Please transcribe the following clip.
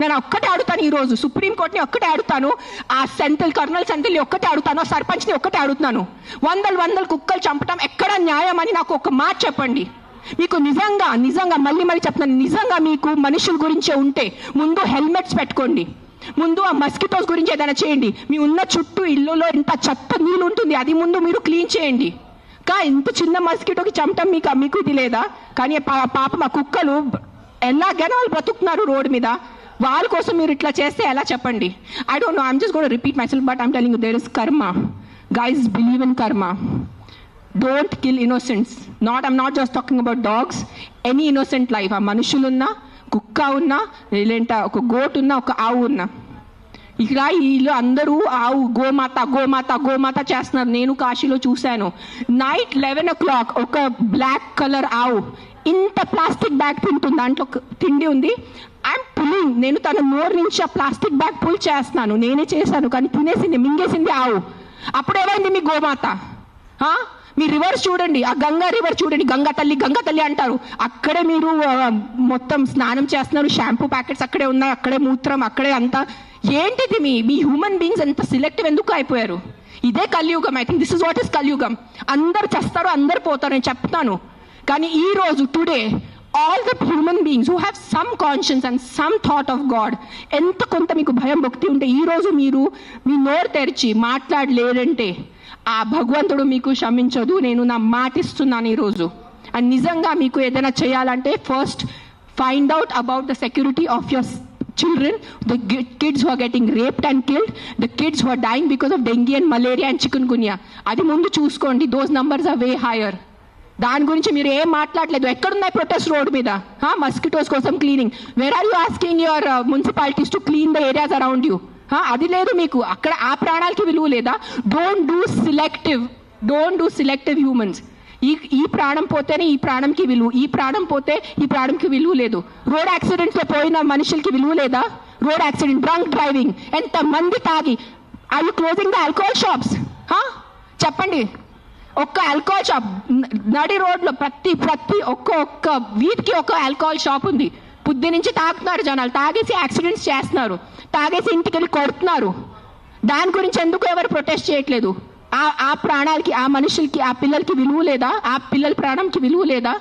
నేను ఒక్కటే అడుగుతాను ఈరోజు, సుప్రీంకోర్టుని ఒక్కటే అడుగుతాను, ఆ కర్నల్ సెంట్రల్ని ఒక్కటే అడుగుతాను, సర్పంచ్ని ఒక్కటే అడుగుతున్నాను. వందలు కుక్కలు చంపటం ఎక్కడ న్యాయం అని నాకు ఒక మాట చెప్పండి. మీకు నిజంగా మళ్ళీ చెప్తున్నాను, నిజంగా మీకు మనుషుల గురించే ఉంటే ముందు హెల్మెట్స్ పెట్టుకోండి, ముందు ఆ మస్కిటోస్ గురించి ఏదైనా చేయండి. మీ ఉన్న చుట్టూ ఇల్లులో ఇంత చెత్త నీళ్ళు ఉంటుంది, అది ముందు మీరు క్లీన్ చేయండి. ఇంత చిన్న మస్కిటోకి చంపటం మీకు ఇది లేదా? కానీ పాప మా కుక్కలు ఎలాగైనా వాళ్ళు బ్రతుకుతున్నారు రోడ్డు మీద, వాళ్ళ కోసం మీరు ఇట్లా చేస్తే ఎలా చెప్పండి? I don't know, I'm just going to repeat myself, but I'm telling you, there is karma. Guys, believe in karma. Don't kill innocents. I'm not just talking about dogs, any innocent life. ఆ మనుషులున్నా, కుక్క ఉన్నా, లేదంటే ఒక goat ఉన్నా, ఒక ఆవు ఉన్నా, ఇక్కడ వీళ్ళు అందరూ ఆవు గోమాత చేస్తున్నారు. నేను కాశీలో చూశాను. నైట్ 11 o'clock ఒక బ్లాక్ కలర్ ఆవు ఇంత ప్లాస్టిక్ బ్యాగ్ తింటుంది, దాంట్లో తిండి ఉంది. ఐఎమ్ పుల్లింగ్, నేను తన నోరు నుంచి ఆ ప్లాస్టిక్ బ్యాగ్ పుల్ చేస్తున్నాను, నేనే చేశాను, కానీ తినేసింది, మింగేసింది ఆవు. అప్పుడేమైంది మీ గోమాత? మీ రివర్స్ చూడండి, ఆ గంగా రివర్ చూడండి, గంగా తల్లి అంటారు. అక్కడే మీరు మొత్తం స్నానం చేస్తున్నారు, షాంపూ ప్యాకెట్స్ అక్కడే ఉన్నాయి, అక్కడే మూత్రం, అక్కడే అంతా. ఏంటిది మీ హ్యూమన్ బీయింగ్స్ ఎంత సిలెక్టివ్ ఎందుకు అయిపోయారు? ఇదే కలియుగం. I think this is what is కలియుగం. అందరు చేస్తారు, అందరు పోతారు, నేను చెప్తాను. కానీ ఈ రోజు today all the human beings who have some conscience and some thought of God, ఎంత కొంత మీకు భయం భక్తి ఉంటే ఈ రోజు మీరు మీ నోరు తెరిచి మాట్లాడలేరంటే ఆ భగవంతుడు మీకు క్షమించదు. నేను నా మాట ఇస్తున్నాను ఈరోజు. అండ్ నిజంగా మీకు ఏదైనా చేయాలంటే first find out about the security of your children, the kids who are getting raped and killed, the kids who are dying because of dengue and malaria and chikungunya. అది ముందు చూసుకోండి. those numbers are way higher. దాని గురించి మీరు ఏం మాట్లాడలేదు. ఎక్కడున్నాయి protest road మీద? మస్కిటోస్ కోసం cleaning. Where are you asking your municipalities to clean the areas around you? అది లేదు మీకు. అక్కడ ఆ ప్రాణాలకి విలువ లేదా? Don't do selective humans. ఈ ప్రాణం పోతేనే ఈ ప్రాణంకి విలువ, ఈ ప్రాణం పోతే ఈ ప్రాణంకి విలువ లేదు. రోడ్ యాక్సిడెంట్స్ లో పోయిన మనుషులకి విలువ లేదా? రోడ్ యాక్సిడెంట్, డ్రంక్ డ్రైవింగ్, ఎంత మంది తాగి. Are you closing the alcohol shops? చెప్పండి. ఒక్క ఆల్కహాల్ షాప్ నడి రోడ్లో ప్రతి ఒక్క వీధికి ఒక ఆల్కహాల్ షాప్ ఉంది. పొద్దు నుంచి తాగుతున్నారు జనాలు, తాగేసి యాక్సిడెంట్స్ చేస్తున్నారు, తాగేసి ఇంటికి వెళ్ళి కొడుతున్నారు. దాని గురించి ఎందుకు ఎవరు ప్రొటెస్ట్ చేయట్లేదు? ఆ ప్రాణాలకి, ఆ మనుషులకి, ఆ పిల్లలకి విలువ లేదా? ఆ పిల్లల ప్రాణంకి విలువ లేదా?